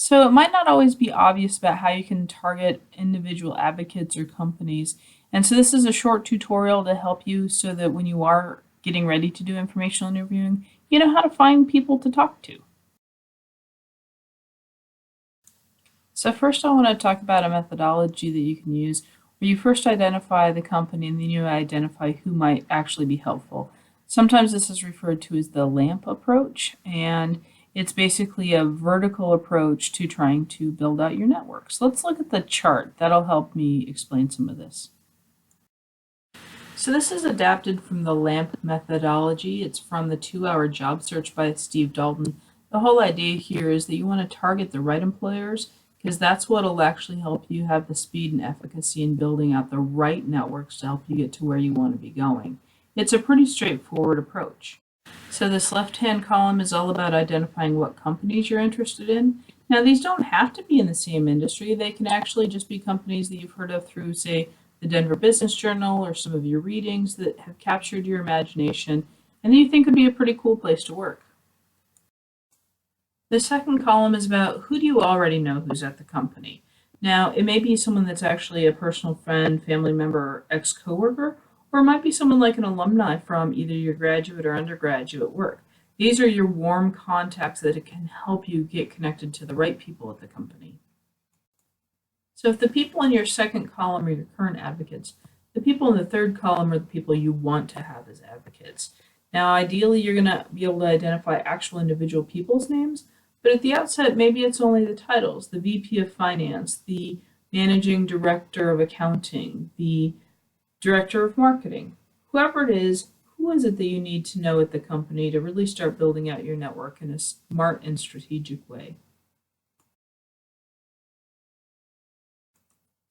So it might not always be obvious about how you can target individual advocates or companies. And so this is a short tutorial to help you so that when you are getting ready to do informational interviewing, you know how to find people to talk to. So first I want to talk about a methodology that you can use where you first identify the company and then you identify who might actually be helpful. Sometimes this is referred to as the LAMP approach, and it's basically a vertical approach to trying to build out your network. So let's look at the chart. That'll help me explain some of this. So this is adapted from the LAMP methodology. It's from the 2-Hour Job Search by Steve Dalton. The whole idea here is that you want to target the right employers because that's what will actually help you have the speed and efficacy in building out the right networks to help you get to where you want to be going. It's a pretty straightforward approach. So this left-hand column is all about identifying what companies you're interested in. Now these don't have to be in the same industry. They can actually just be companies that you've heard of through, say, the Denver Business Journal or some of your readings that have captured your imagination and that you think would be a pretty cool place to work. The second column is about who do you already know who's at the company. Now, it may be someone that's actually a personal friend, family member, or ex-coworker, or it might be someone like an alumni from either your graduate or undergraduate work. These are your warm contacts that can help you get connected to the right people at the company. So if the people in your second column are your current advocates, the people in the third column are the people you want to have as advocates. Now, ideally, you're going to be able to identify actual individual people's names, but at the outset, maybe it's only the titles, the VP of Finance, the Managing Director of Accounting, the Director of Marketing. Whoever it is, who is it that you need to know at the company to really start building out your network in a smart and strategic way?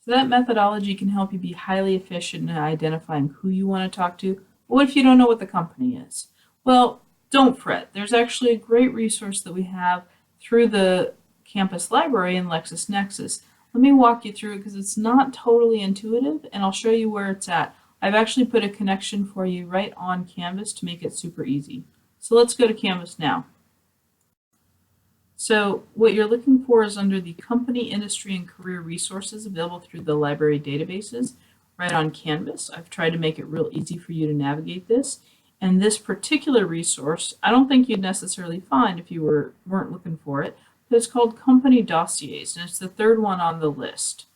So that methodology can help you be highly efficient in identifying who you want to talk to. But what if you don't know what the company is? Well, don't fret. There's actually a great resource that we have through the campus library in LexisNexis. Let me walk you through it because it's not totally intuitive, and I'll show you where it's at. I've actually put a connection for you right on Canvas to make it super easy. So let's go to Canvas now. So what you're looking for is under the company, industry, and career resources available through the library databases right on Canvas. I've tried to make it real easy for you to navigate this. And this particular resource, I don't think you'd necessarily find if you weren't looking for it, but it's called Company Dossiers, and it's the third one on the list.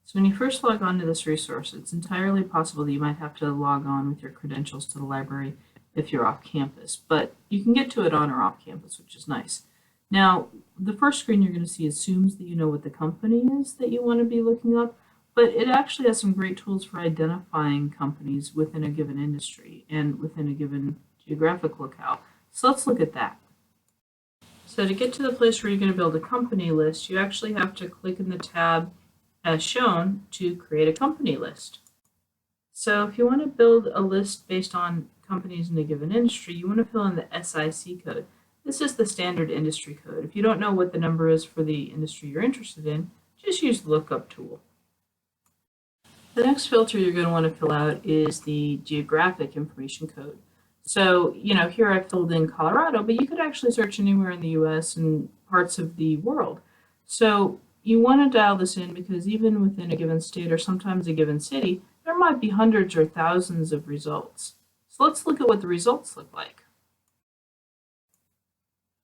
So when you first log on to this resource, it's entirely possible that you might have to log on with your credentials to the library if you're off campus, but you can get to it on or off campus, which is nice. Now, the first screen you're going to see assumes that you know what the company is that you want to be looking up, but it actually has some great tools for identifying companies within a given industry and within a given geographic locale. So let's look at that. So to get to the place where you're going to build a company list, you actually have to click in the tab as shown to create a company list. So if you want to build a list based on companies in a given industry, you want to fill in the SIC code. This is the standard industry code. If you don't know what the number is for the industry you're interested in, just use the lookup tool. The next filter you're going to want to fill out is the geographic information code. So, here I filled in Colorado, but you could actually search anywhere in the US and parts of the world. So you want to dial this in because even within a given state or sometimes a given city, there might be hundreds or thousands of results. So let's look at what the results look like.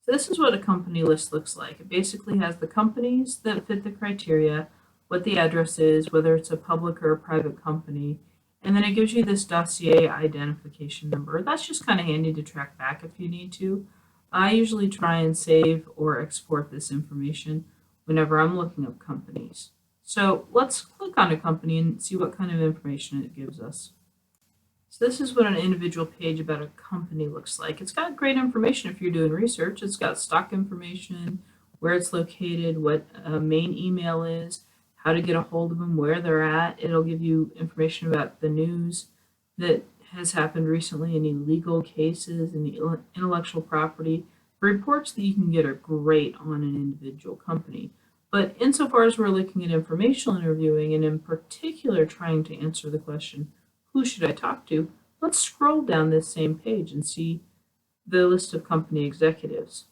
So this is what a company list looks like. It basically has the companies that fit the criteria, what the address is, whether it's a public or a private company, and then it gives you this dossier identification number. That's just kind of handy to track back if you need to. I usually try and save or export this information whenever I'm looking up companies. So let's click on a company and see what kind of information it gives us. So this is what an individual page about a company looks like. It's got great information if you're doing research. It's got stock information, where it's located, what a main email is, how to get a hold of them, where they're at. It'll give you information about the news that has happened recently, any legal cases, any intellectual property. The reports that you can get are great on an individual company. But insofar as we're looking at informational interviewing, and in particular trying to answer the question, who should I talk to? Let's scroll down this same page and see the list of company executives.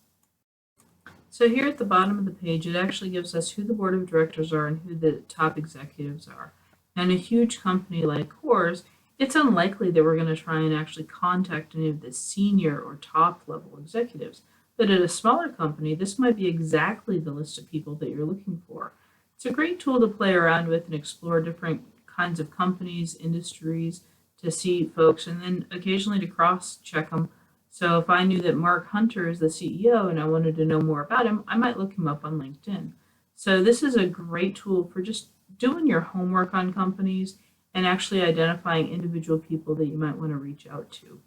So So here at the bottom of the page, it actually gives us who the board of directors are and who the top executives are. And a huge company like Coors, it's unlikely that we're going to try and actually contact any of the senior or top level executives. But at a smaller company, this might be exactly the list of people that you're looking for. It's a great tool to play around with and explore different kinds of companies, industries, to see folks, and then occasionally to cross check them. So if I knew that Mark Hunter is the CEO and I wanted to know more about him, I might look him up on LinkedIn. So this is a great tool for just doing your homework on companies and actually identifying individual people that you might want to reach out to.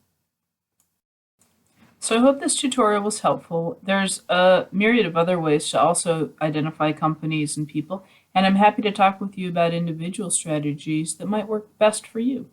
So I hope this tutorial was helpful. There's a myriad of other ways to also identify companies and people, and I'm happy to talk with you about individual strategies that might work best for you.